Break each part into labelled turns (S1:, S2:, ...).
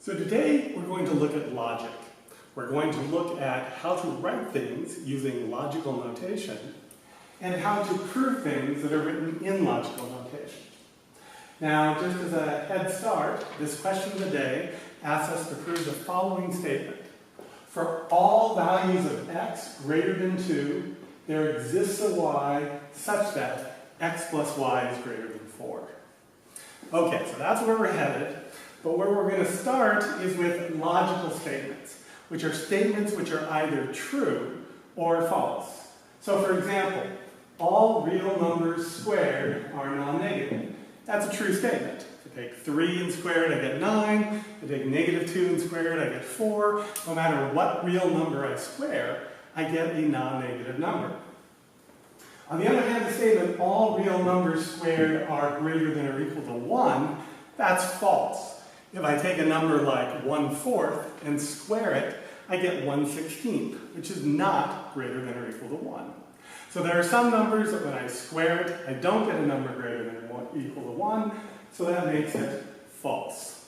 S1: So today we're going to look at logic. We're going to look at how to write things using logical notation and how to prove things that are written in logical notation. Now, just as a head start, this question of the day asks us to prove the following statement. For all values of x greater than 2, there exists a y such that x plus y is greater than 4. Okay, so that's where we're headed. But where we're going to start is with logical statements, which are statements which are either true or false. So for example, all real numbers squared are non-negative. That's a true statement. If I take 3 and square it, I get 9. If I take negative 2 and square it, I get 4. No matter what real number I square, I get a non-negative number. On the other hand, the statement all real numbers squared are greater than or equal to 1, that's false. If I take a number like 1/4 and square it, I get 1/16, which is not greater than or equal to 1. So there are some numbers that when I square it, I don't get a number greater than or equal to 1, so that makes it false.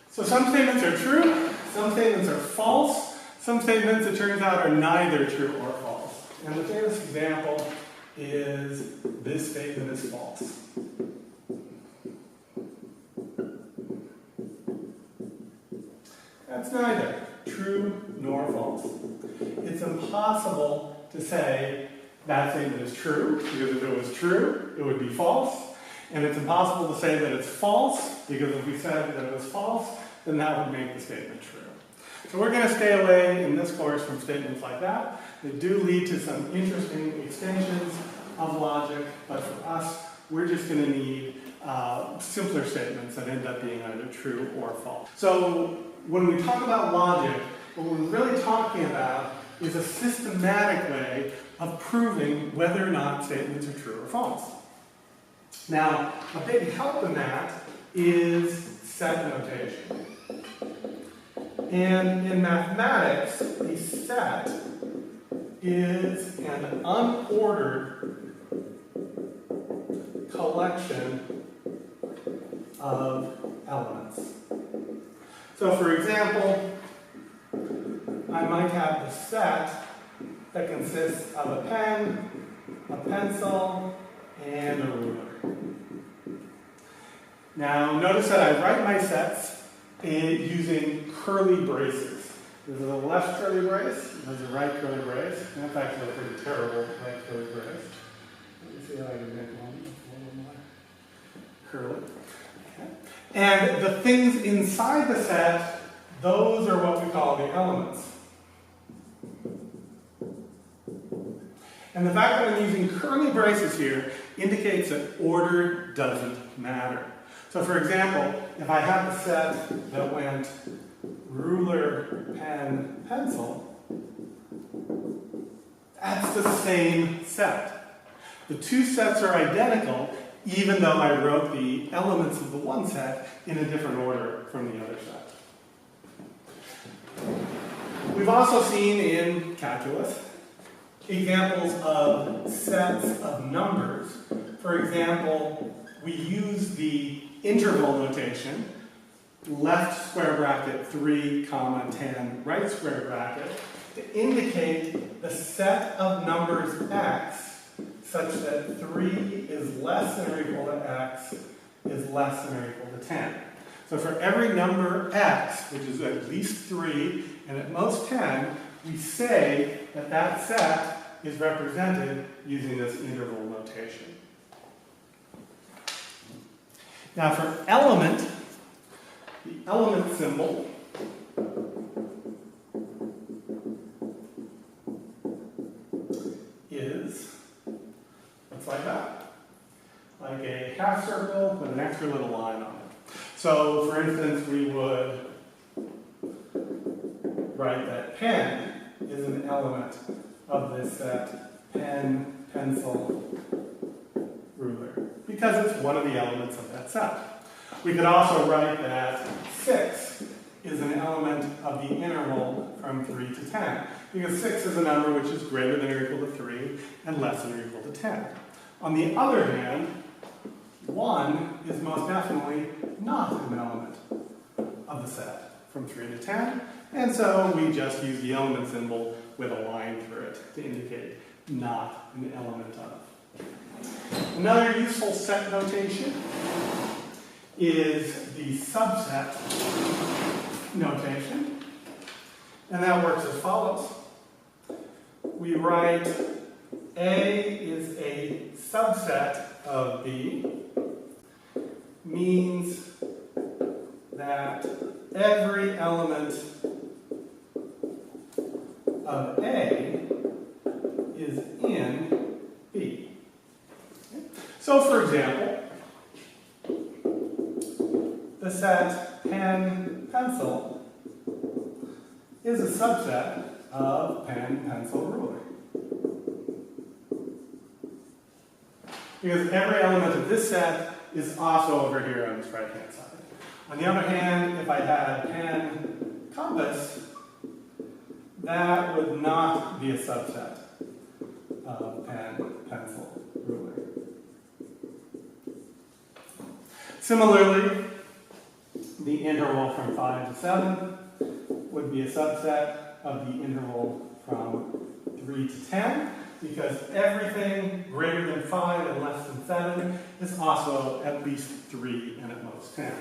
S1: So some statements are true, some statements are false, some statements, it turns out, are neither true or false. And the famous example is this statement is false. That's neither true nor false. It's impossible to say that statement is true, because if it was true, it would be false. And it's impossible to say that it's false, because if we said that it was false, then that would make the statement true. So we're going to stay away in this course from statements like that. They do lead to some interesting extensions of logic, but for us, we're just going to need simpler statements that end up being either true or false. So when we talk about logic, what we're really talking about is a systematic way of proving whether or not statements are true or false. Now, a big help in that is set notation. And in mathematics, a set is an unordered collection of elements. So for example, I might have a set that consists of a pen, a pencil, and a ruler. Now notice that I write my sets using curly braces. There's a left curly brace, there's a right curly brace. That's actually a pretty terrible right curly brace. Let me see if I can make one that's a little more curly. Okay. And the things inside the set, those are what we call the elements. And the fact that I'm using curly braces here indicates that order doesn't matter. So for example, if I have a set that went ruler, pen, pencil, that's the same set. The two sets are identical, even though I wrote the elements of the one set in a different order from the other set. We've also seen in calculus examples of sets of numbers. For example, we use the interval notation, left square bracket 3, 10, right square bracket, to indicate the set of numbers x such that 3 is less than or equal to x is less than or equal to 10. So for every number x, which is at least 3 and at most 10, we say that that set is represented using this interval notation. Now for element, the element symbol looks like that. Like a half circle with an extra little line on it. So for instance, we would write that pen is an element of this set, pen, pencil, ruler, because it's one of the elements of that set. We could also write that 6 is an element of the interval from 3 to 10, because 6 is a number which is greater than or equal to 3 and less than or equal to 10. On the other hand, 1 is most definitely not an element of the set from 3 to 10. And so we just use the element symbol with a line through it to indicate not an element of. Another useful set notation is the subset notation. And that works as follows. We write A is a subset of B, means that every element of A is in B. Okay. So for example, the set pen, pencil is a subset of pen, pencil, ruler. Because every element of this set is also over here on this right-hand side. On the other hand, if I had pen, compass, that would not be a subset of pen, pencil, ruler. Similarly, the interval from 5 to 7 would be a subset of the interval from 3 to 10, because everything greater than 5 and less than 7 is also at least 3 and at most 10.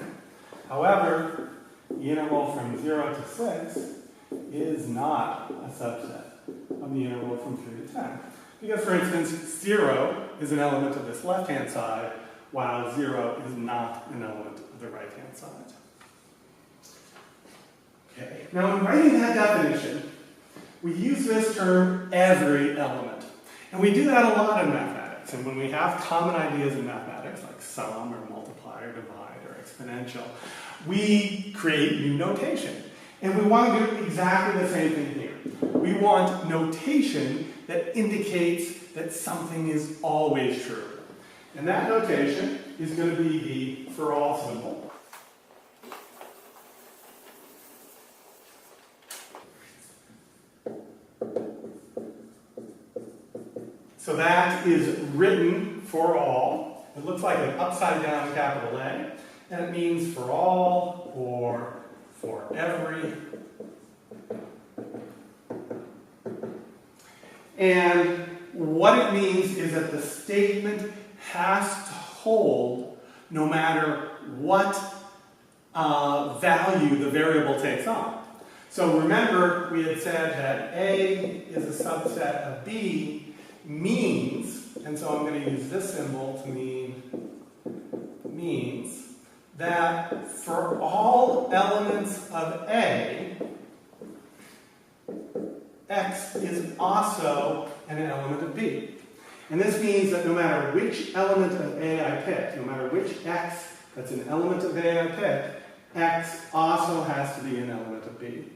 S1: However, the interval from 0 to 6 is not a subset of the interval from 3 to 10. Because, for instance, 0 is an element of this left-hand side, while 0 is not an element of the right-hand side. Okay. Now, in writing that definition, we use this term every element. And we do that a lot in mathematics. And when we have common ideas in mathematics, like sum or multiply or divide or exponential, we create new notation. And we want to do exactly the same thing here. We want notation that indicates that something is always true. And that notation is going to be the for all symbol. So that is written for all. It looks like an upside down capital A, and it means for all or for every. And what it means is that the statement has to hold no matter what value the variable takes on. So remember, we had said that A is a subset of B means, and so I'm going to use this symbol to mean means, that for all elements of A, X is also an element of B. And this means that no matter which element of A I pick, no matter which X that's an element of A I pick, X also has to be an element of B.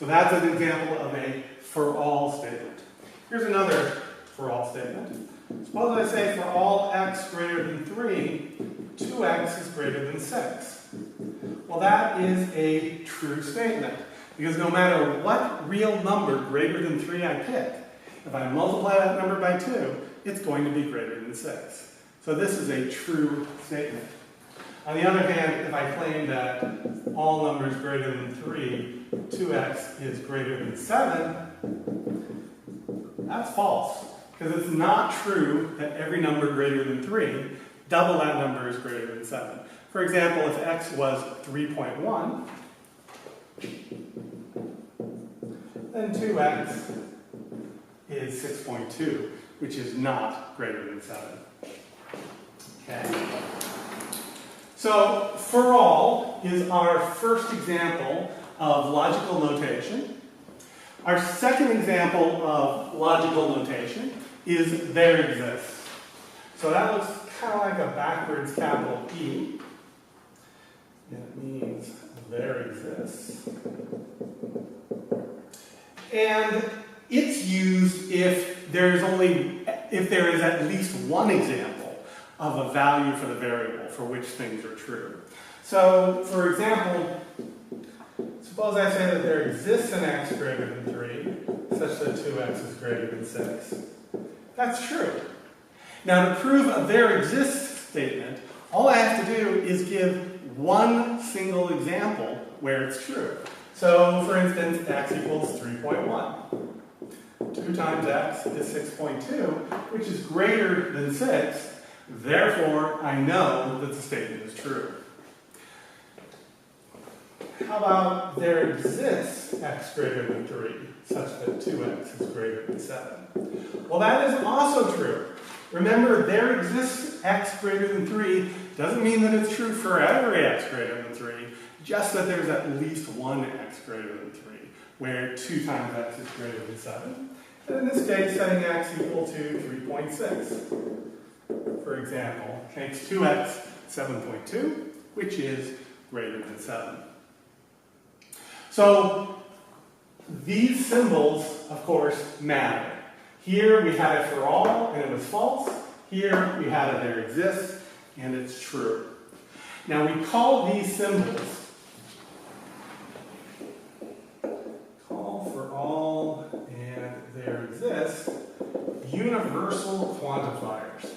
S1: So that's an example of a for all statement. Here's another for all statement. Suppose I say for all x greater than 3, 2x is greater than 6. Well, that is a true statement, because no matter what real number greater than 3 I pick, if I multiply that number by 2, it's going to be greater than 6. So this is a true statement. On the other hand, if I claim that all numbers greater than 3, 2x is greater than 7, that's false. Because it's not true that every number greater than 3, double that number is greater than 7. For example, if x was 3.1, then 2x is 6.2, which is not greater than 7. Okay. So, for all is our first example of logical notation. Our second example of logical notation is there exists. So that looks kind of like a backwards capital E. And it means there exists. And it's used if there is at least one example of a value for the variable for which things are true. So, for example, suppose I say that there exists an x greater than 3, such that 2x is greater than 6. That's true. Now, to prove a there exists statement, all I have to do is give one single example where it's true. So, for instance, x equals 3.1. 2 times x is 6.2, which is greater than 6. Therefore, I know that the statement is true. How about there exists x greater than 3, such that 2x is greater than 7? Well, that is also true. Remember, there exists x greater than 3 doesn't mean that it's true for every x greater than 3, just that there's at least one x greater than 3, where 2 times x is greater than 7. And in this case, setting x equal to 3.6, for example, makes 2x 7.2, which is greater than 7. So these symbols, of course, matter. Here we had it for all, and it was false. Here we had it there exists, and it's true. Now we call these symbols call for all and there exists universal quantifiers.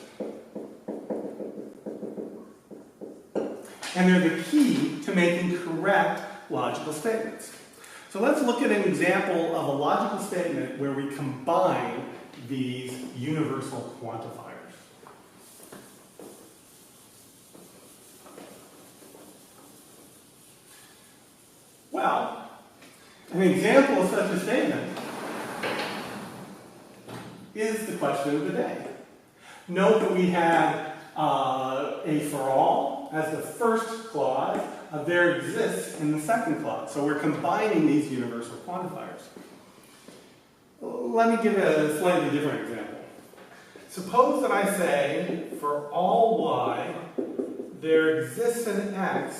S1: And they're the key to making correct logical statements. So let's look at an example of a logical statement where we combine these universal quantifiers. Well, an example of such a statement is the question of the day. Note that we had a for all as the first clause, there exists in the second clause. So we're combining these universal quantifiers. Let me give a slightly different example. Suppose that I say, for all y, there exists an x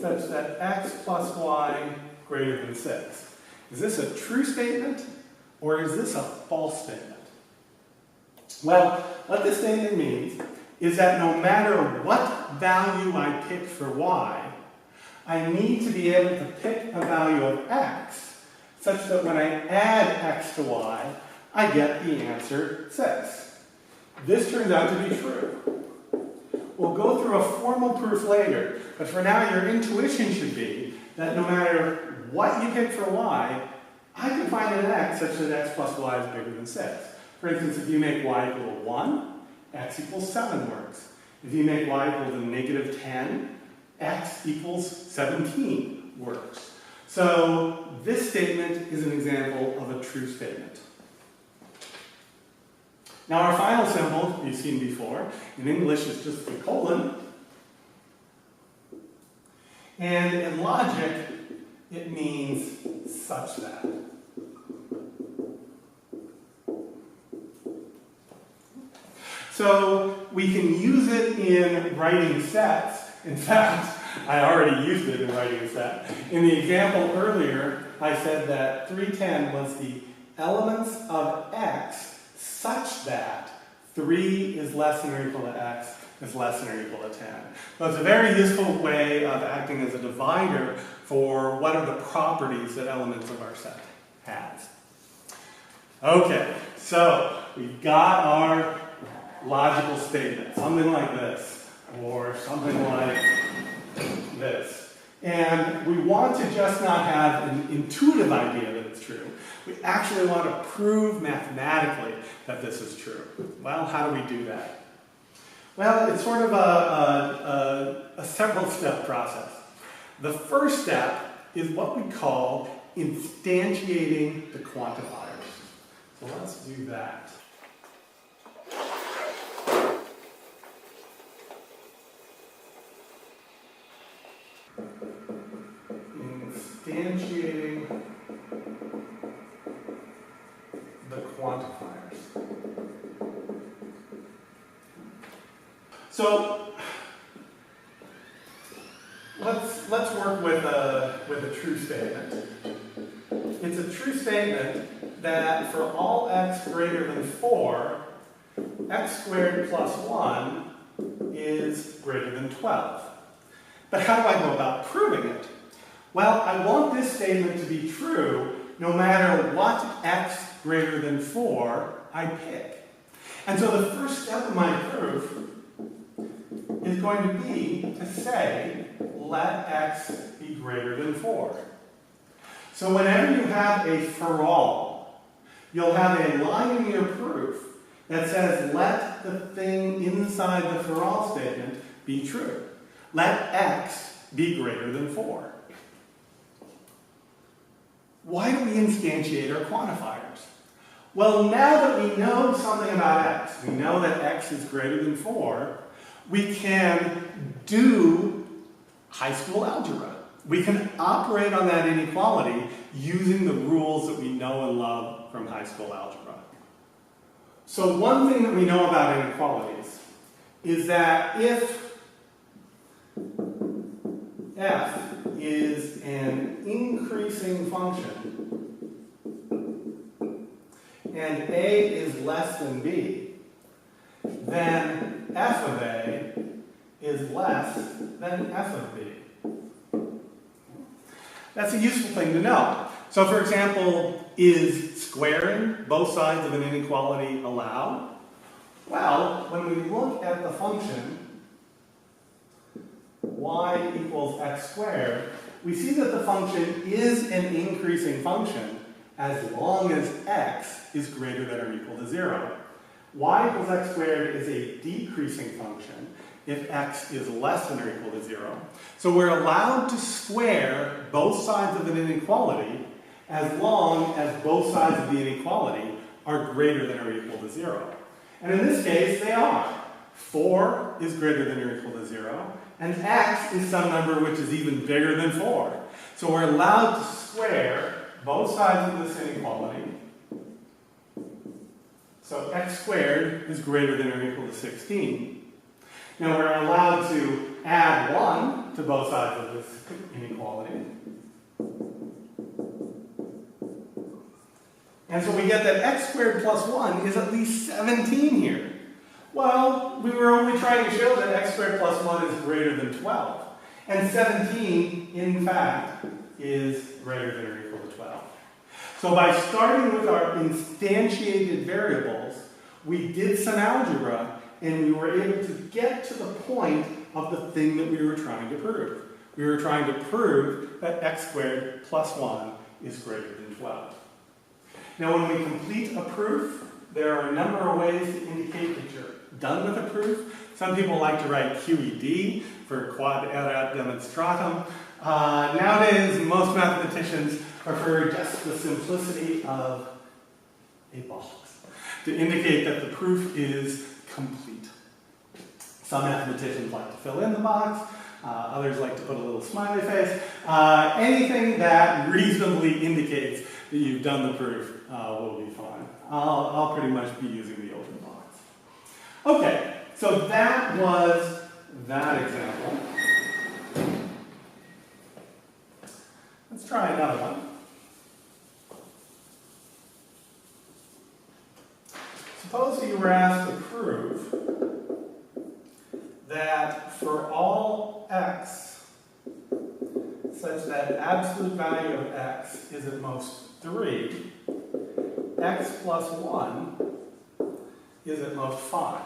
S1: such that x plus y greater than 6. Is this a true statement, or is this a false statement? Well, what this statement means is that no matter what value I pick for y, I need to be able to pick a value of x such that when I add x to y, I get the answer 6. This turns out to be true. We'll go through a formal proof later, but for now your intuition should be that no matter what you pick for y, I can find an x such that x plus y is bigger than 6. For instance, if you make y equal to 1, x equals 7 works. If you make y equal to negative 10, x equals 17 works. So this statement is an example of a true statement. Now our final symbol, you've seen before, in English is just the colon. And in logic, it means such that. So we can use it in writing sets. In fact, I already used it in writing a set. In the example earlier, I said that 310 was the elements of x such that 3 is less than or equal to x is less than or equal to 10. So it's a very useful way of acting as a divider for what are the properties that elements of our set has. Okay, so we've got our logical statement, something like this, or something like this. And we want to just not have an intuitive idea that it's true. We actually want to prove mathematically that this is true. Well, how do we do that? Well, it's sort of a several-step process. The first step is what we call instantiating the quantifiers. So let's do that. Instantiating the quantifiers. So let's work with a true statement. It's a true statement that for all x greater than 4, x squared plus 1 is greater than 12. But how do I go about proving it? Well, I want this statement to be true no matter what x greater than 4 I pick. And so the first step of my proof is going to be to say, let x be greater than 4. So whenever you have a for all, you'll have a line in your proof that says let the thing inside the for all statement be true. Let x be greater than 4. Why do we instantiate our quantifiers? Well, now that we know something about x, we know that x is greater than 4, we can do high school algebra. We can operate on that inequality using the rules that we know and love from high school algebra. So one thing that we know about inequalities is that if f is an increasing function and a is less than b, then f of a is less than f of b. That's a useful thing to know. So for example, is squaring both sides of an inequality allowed? Well, when we look at the function y equals x squared, we see that the function is an increasing function as long as x is greater than or equal to 0. Y equals x squared is a decreasing function if x is less than or equal to 0. So we're allowed to square both sides of an inequality as long as both sides of the inequality are greater than or equal to 0. And in this case, they are. 4 is greater than or equal to 0, and x is some number which is even bigger than 4. So we're allowed to square both sides of this inequality. So x squared is greater than or equal to 16. Now we're allowed to add 1 to both sides of this inequality. And so we get that x squared plus 1 is at least 17 here. Well, we were only trying to show that x squared plus 1 is greater than 12. And 17, in fact, is greater than or equal to 12. So by starting with our instantiated variables, we did some algebra, and we were able to get to the point of the thing that we were trying to prove. We were trying to prove that x squared plus 1 is greater than 12. Now, when we complete a proof, there are a number of ways to indicate that you're done with a proof. Some people like to write QED for quod erat demonstratum. Nowadays, most mathematicians prefer just the simplicity of a box to indicate that the proof is complete. Some mathematicians like to fill in the box. Others like to put a little smiley face. Anything that reasonably indicates that you've done the proof will be fine. I'll pretty much be using the open box. Okay, so that was that example. Let's try another one. Suppose you were asked to prove that for all x, such that absolute value of x is at most 3, x plus 1 is at most 5.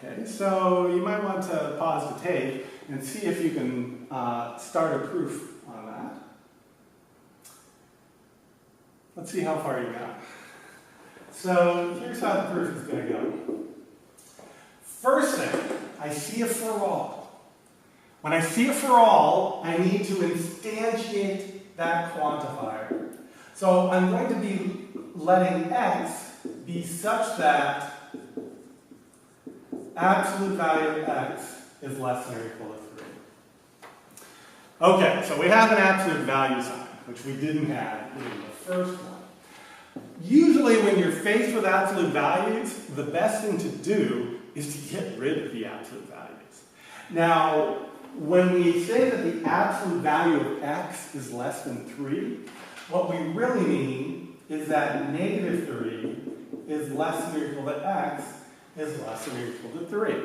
S1: Okay, so you might want to pause the tape and see if you can start a proof on that. Let's see how far you got. So here's how the proof is going to go. First thing, I see a for all. When I see a for all, I need to instantiate that quantifier. So I'm going to be letting x be such that absolute value of x is less than or equal to 3. Okay, so we have an absolute value sign, which we didn't have in the first one. Usually when you're faced with absolute values, the best thing to do is to get rid of the absolute values. Now, when we say that the absolute value of x is less than 3, what we really mean is that negative 3 is less than or equal to x is less than or equal to 3.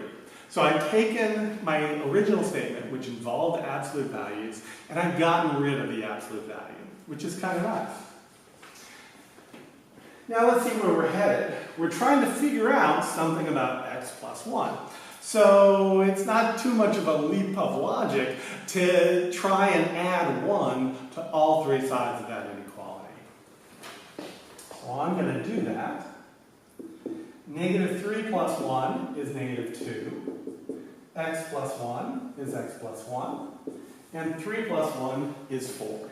S1: So I've taken my original statement, which involved absolute values, and I've gotten rid of the absolute value, which is kind of nice. Now let's see where we're headed. We're trying to figure out something about x plus 1. So it's not too much of a leap of logic to try and add 1 to all 3 sides of that inequality. So I'm going to do that. Negative 3 plus 1 is negative 2. X plus 1 is x plus 1. And 3 plus 1 is 4.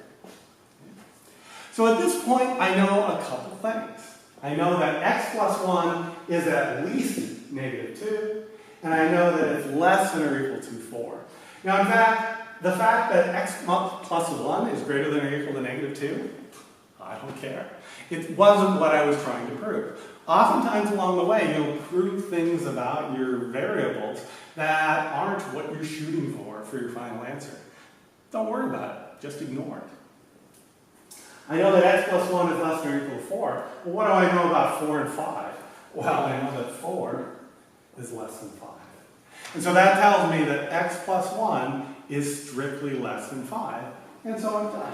S1: So at this point, I know a couple things. I know that x plus 1 is at least negative 2. And I know that it's less than or equal to 4. Now, in fact, the fact that x plus 1 is greater than or equal to negative 2, I don't care. It wasn't what I was trying to prove. Oftentimes along the way, you'll prove things about your variables that aren't what you're shooting for your final answer. Don't worry about it. Just ignore it. I know that x plus 1 is less than or equal to 4. Well, what do I know about 4 and 5? Well, I know that 4 is less than 5. And so that tells me that x plus 1 is strictly less than 5. And so I'm done.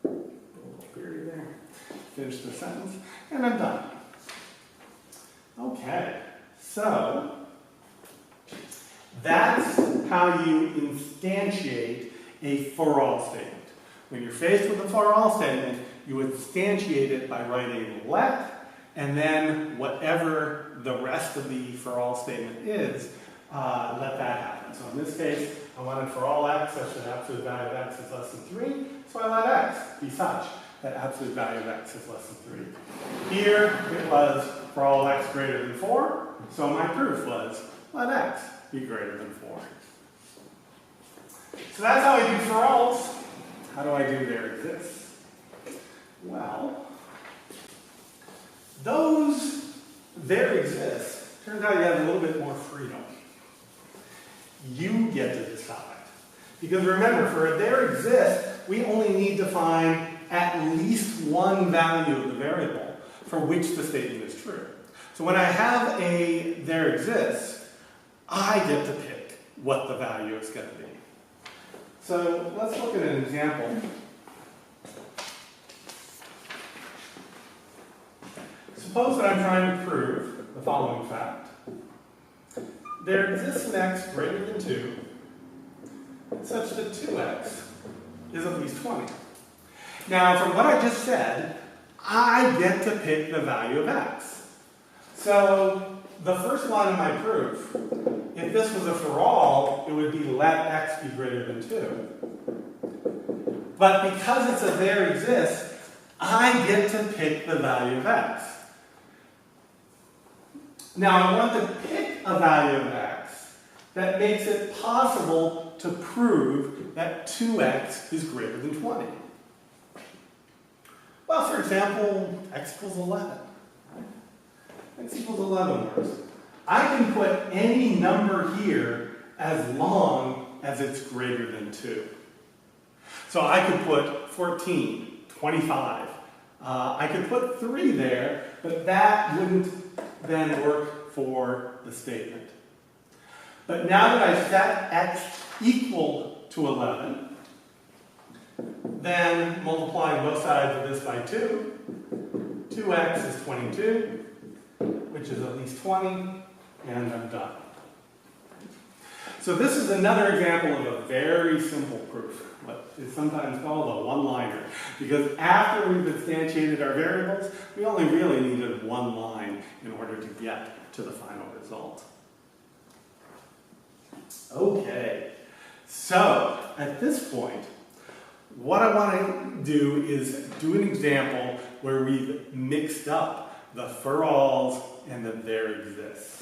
S1: A little period there. Finish the sentence. And I'm done. Okay. So that's how you instantiate a for all statement. When you're faced with a for all statement, you instantiate it by writing let, and then whatever the rest of the for all statement is, let that happen. So in this case, I wanted for all x such that absolute value of x is less than 3, so I let x be such that absolute value of x is less than 3. Here, it was for all x greater than 4, so my proof was let x be greater than 4. So that's how I do for alls. How do I do there exists? Well, those there exists, turns out you have a little bit more freedom. You get to decide. Because remember, for a there exists, we only need to find at least one value of the variable for which the statement is true. So when I have a there exists, I get to pick what the value is going to be. So let's look at an example. Suppose that I'm trying to prove the following fact. There exists an x greater than 2 such that 2x is at least 20. Now, from what I just said, I get to pick the value of x. So the first line of my proof, if this was a for all, it would be let x be greater than 2. But because it's a there exists, I get to pick the value of x. Now, I want to pick a value of x that makes it possible to prove that 2x is greater than 20. Well, for example, x equals 11. Right? X equals 11 works. I can put any number here as long as it's greater than 2. So I could put 14, 25. I could put 3 there, but that wouldn't then work for the statement. But now that I set x equal to 11, then multiplying both sides of this by 2, 2x is 22, which is at least 20, and I'm done. So this is another example of a very simple proof, what is sometimes called a one-liner, because after we've instantiated our variables, we only really needed one line in order to get to the final result. Okay, so at this point, what I want to do is do an example where we've mixed up the for alls and the there exists.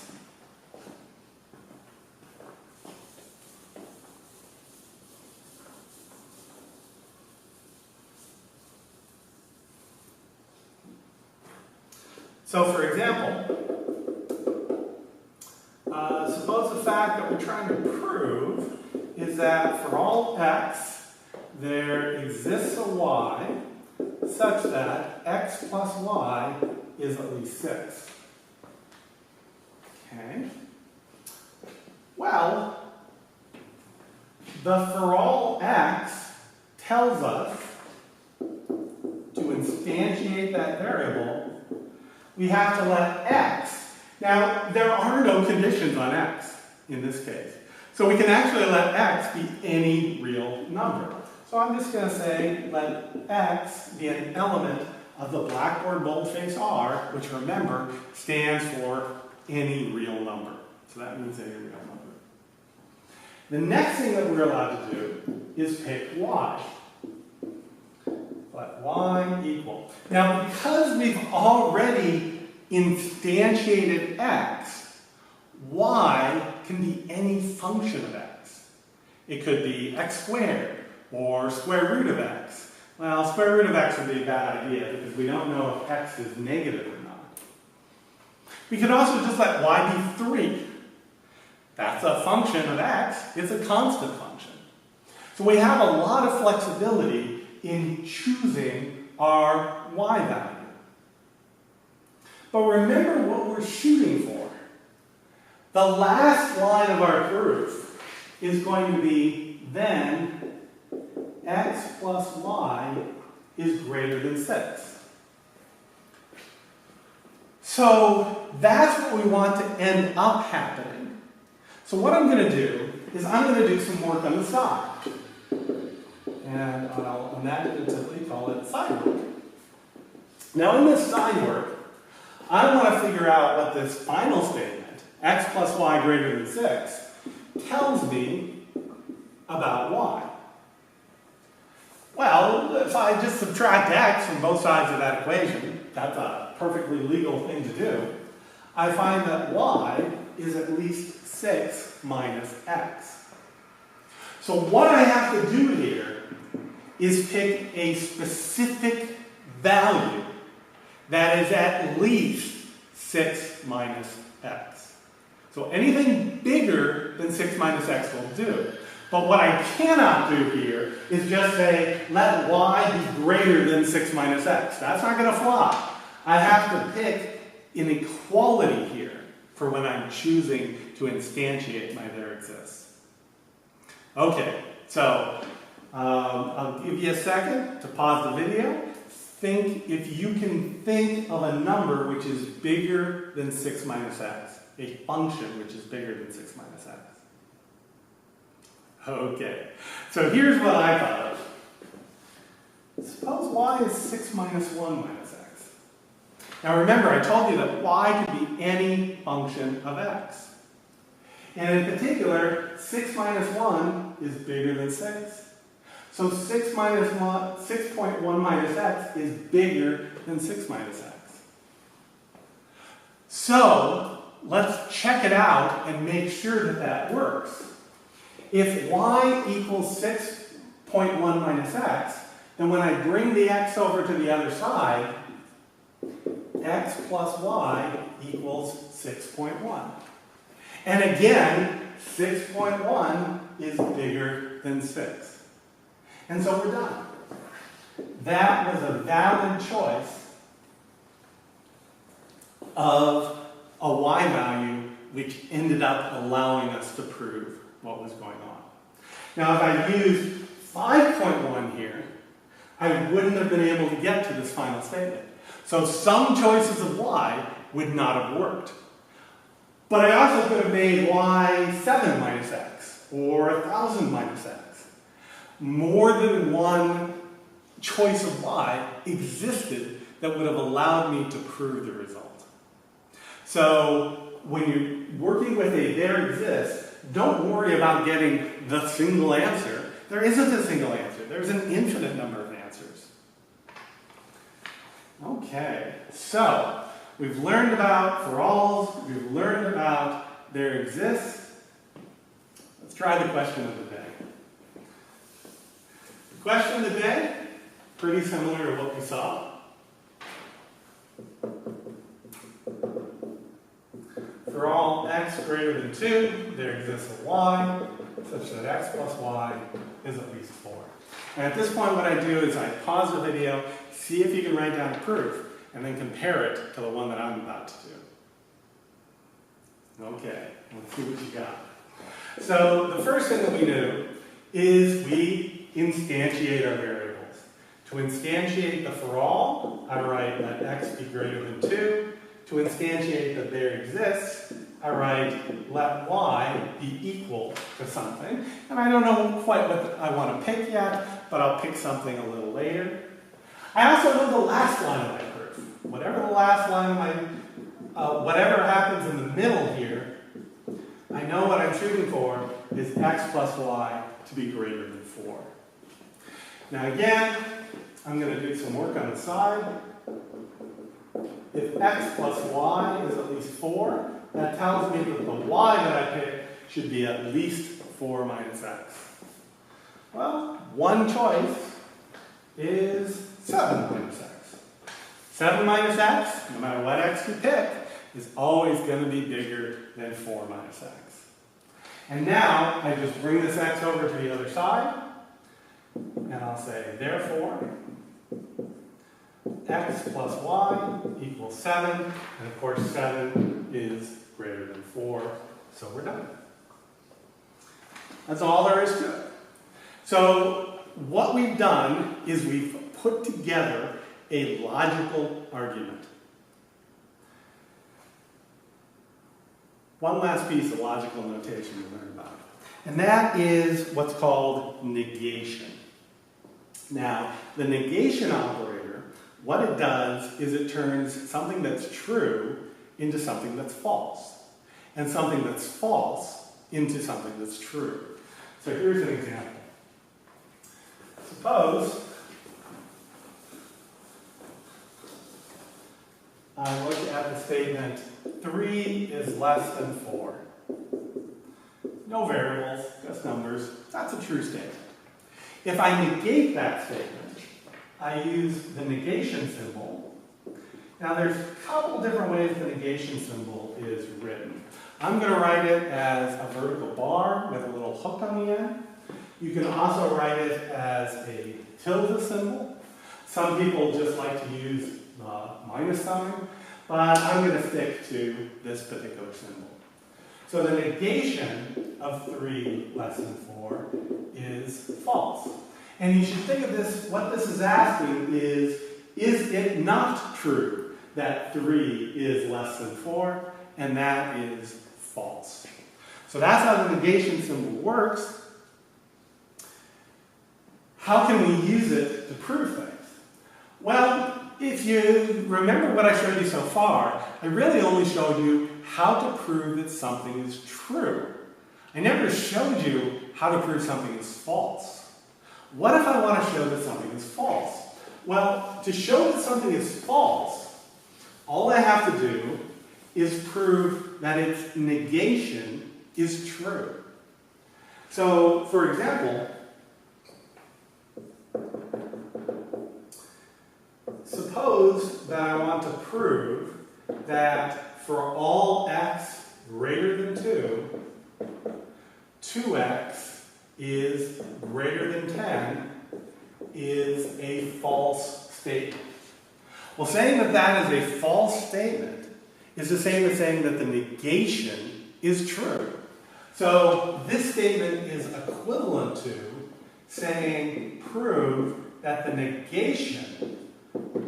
S1: So for example, suppose the fact that we're trying to prove is that for all x, there exists a y such that x plus y is at least 6. Okay. Well, the for all x tells us to instantiate that variable, we have to let x Now, there are no conditions on x in this case. So we can actually let x be any real number. So I'm just going to say let x be an element of the Blackboard boldface R, which remember stands for any real number. So that means any real number. The next thing that we're allowed to do is pick y. Let y equal. Now, because we've already instantiated x, y can be any function of x. It could be x squared or square root of x. Well, square root of x would be a bad idea because we don't know if x is negative or not. We could also just let y be 3. That's a function of x. It's a constant function. So we have a lot of flexibility in choosing our y value. But remember what we're shooting for. The last line of our proof is going to be then x plus y is greater than 6. So that's what we want to end up happening. So what I'm going to do is I'm going to do some work on the side. And I'll imaginatively call it side work. Now in this side work, I want to figure out what this final statement, x plus y greater than 6, tells me about y. Well, if I just subtract x from both sides of that equation, that's a perfectly legal thing to do, I find that y is at least 6 minus x. So what I have to do here is pick a specific value that is at least 6 minus x. So anything bigger than 6 minus x will do. But what I cannot do here is just say, let y be greater than 6 minus x. That's not going to fly. I have to pick an equality here for when I'm choosing to instantiate my there exists. Okay, so I'll give you a second to pause the video. Think if you can think of a number which is bigger than 6 minus x, a function which is bigger than 6 minus x. Okay, so here's what I thought of. Suppose y is 6 minus 1 minus x. Now remember, I told you that y could be any function of x. And in particular, 6 minus 1 is bigger than 6. So 6.1 minus x is bigger than 6 minus x. So let's check it out and make sure that that works. If y equals 6.1 minus x, then when I bring the x over to the other side, x plus y equals 6.1. And again, 6.1 is bigger than 6. And so we're done. That was a valid choice of a y value which ended up allowing us to prove what was going on. Now if I used 5.1 here, I wouldn't have been able to get to this final statement. So some choices of y would not have worked. But I also could have made y 7 minus x, or 1,000 minus x. More than one choice of y existed that would have allowed me to prove the result. So when you're working with a there exists, don't worry about getting the single answer. There isn't a single answer. There's an infinite number of answers. Okay, so we've learned about for alls, we've learned about there exists. Let's try the question of the day. The question of the day, pretty similar to what we saw. For all x greater than 2, there exists a y, such that x plus y is at least 4. And at this point, what I do is I pause the video, see if you can write down a proof, and then compare it to the one that I'm about to do. Okay, let's see what you got. So the first thing that we do is we instantiate our variables. To instantiate the for all, I write let x be greater than 2. To to instantiate that there exists, I write let y be equal to something. And I don't know quite what I want to pick yet, but I'll pick something a little later. I also know the last line of my proof. Whatever the last line of my, whatever happens in the middle here, I know what I'm shooting for is x plus y to be greater than 4. Now again, I'm going to do some work on the side. If x plus y is at least 4, that tells me that the y that I pick should be at least 4 minus x. Well, one choice is 7 minus x. 7 minus x, no matter what x you pick, is always going to be bigger than 4 minus x. And now, I just bring this x over to the other side, and I'll say, therefore, x plus y equals 7, and of course 7 is greater than 4, so we're done. That's all there is to it. So what we've done is we've put together a logical argument. One last piece of logical notation to learn about, and that is what's called negation. Now, the negation operator, what it does is it turns something that's true into something that's false, and something that's false into something that's true. So here's an example. Suppose I look at the statement 3 is less than 4. No variables, just numbers. That's a true statement. If I negate that statement, I use the negation symbol. Now there's a couple different ways the negation symbol is written. I'm going to write it as a vertical bar with a little hook on the end. You can also write it as a tilde symbol. Some people just like to use the minus sign, but I'm going to stick to this particular symbol. So the negation of 3 less than 4 is false. And you should think of this, what this is asking is it not true that 3 is less than 4? And that is false. So that's how the negation symbol works. How can we use it to prove things? Well, if you remember what I showed you so far, I really only showed you how to prove that something is true. I never showed you how to prove something is false. What if I want to show that something is false? Well, to show that something is false, all I have to do is prove that its negation is true. So, for example, suppose that I want to prove that for all x greater than 2, 2x is greater than 10 is a false statement. Well, saying that that is a false statement is the same as saying that the negation is true. So this statement is equivalent to saying prove that the negation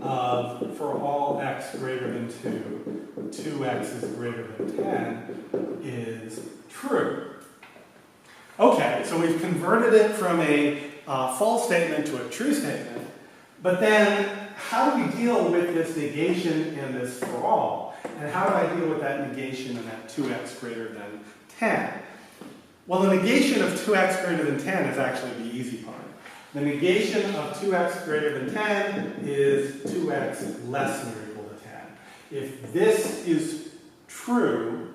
S1: of for all x greater than 2, 2x is greater than 10 is true. Okay, so we've converted it from a false statement to a true statement, but then how do we deal with this negation and this for all? And how do I deal with that negation and that 2x greater than 10? Well, the negation of 2x greater than 10 is actually the easy part. The negation of 2x greater than 10 is 2x less than or equal to 10. If this is true,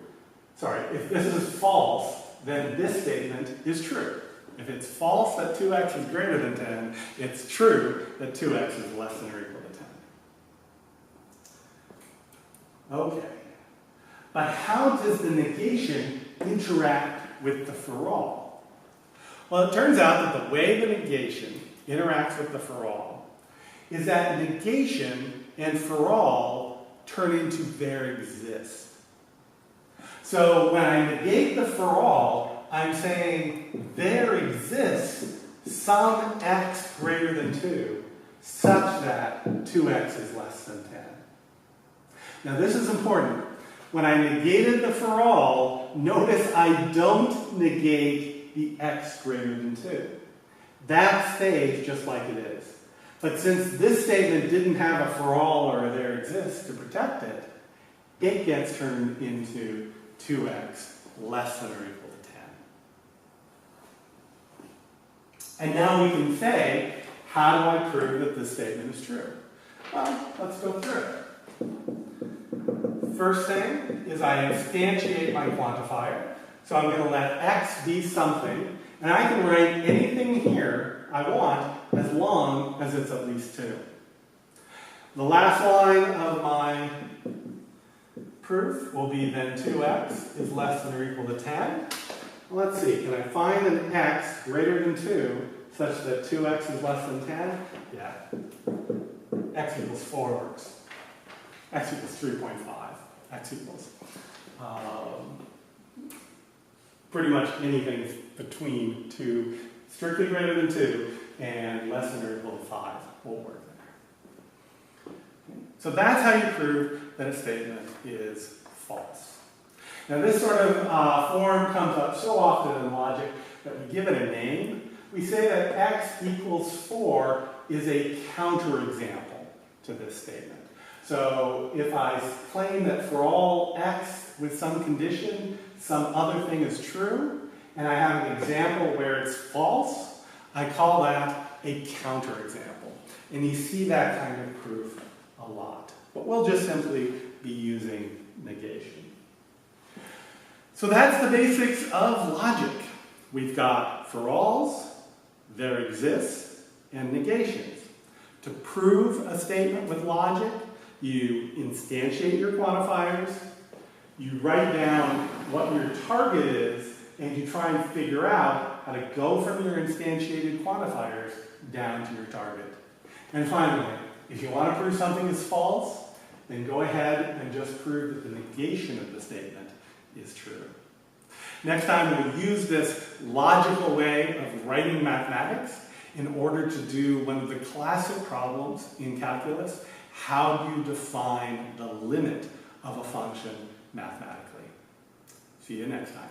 S1: if this is false, then this statement is true. If it's false that 2x is greater than 10, it's true that 2x is less than or equal to 10. Okay. But how does the negation interact with the for all? Well, it turns out that the way the negation interacts with the for all is that negation and for all turn into there exists. So when I negate the for all, I'm saying there exists some x greater than 2 such that 2x is less than 10. Now this is important. When I negated the for all, notice I don't negate the x greater than 2. That stays just like it is. But since this statement didn't have a for all or a there exists to protect it, it gets turned into 2x less than or equal to 10. And now we can say, how do I prove that this statement is true? Well, let's go through it. First thing is I instantiate my quantifier. So I'm going to let x be something, and I can write anything here I want as long as it's at least 2. The last line of my proof will be then 2x is less than or equal to 10. Let's see, can I find an x greater than 2 such that 2x is less than 10? Yeah. X equals 4 works. X equals 3.5. X equals pretty much anything between 2, strictly greater than 2, and less than or equal to 5 will work there. Okay. So that's how you prove that a statement is false. Now this sort of form comes up so often in logic that we give it a name. We say that x equals 4 is a counterexample to this statement. So if I claim that for all x with some condition, some other thing is true, and I have an example where it's false, I call that a counterexample. And you see that kind of proof a lot. But we'll just simply be using negation. So that's the basics of logic. We've got for alls, there exists, and negations. To prove a statement with logic, you instantiate your quantifiers, you write down what your target is, and you try and figure out how to go from your instantiated quantifiers down to your target. And finally, if you want to prove something is false, then go ahead and just prove that the negation of the statement is true. Next time we'll use this logical way of writing mathematics in order to do one of the classic problems in calculus. How do you define the limit of a function mathematically? See you next time.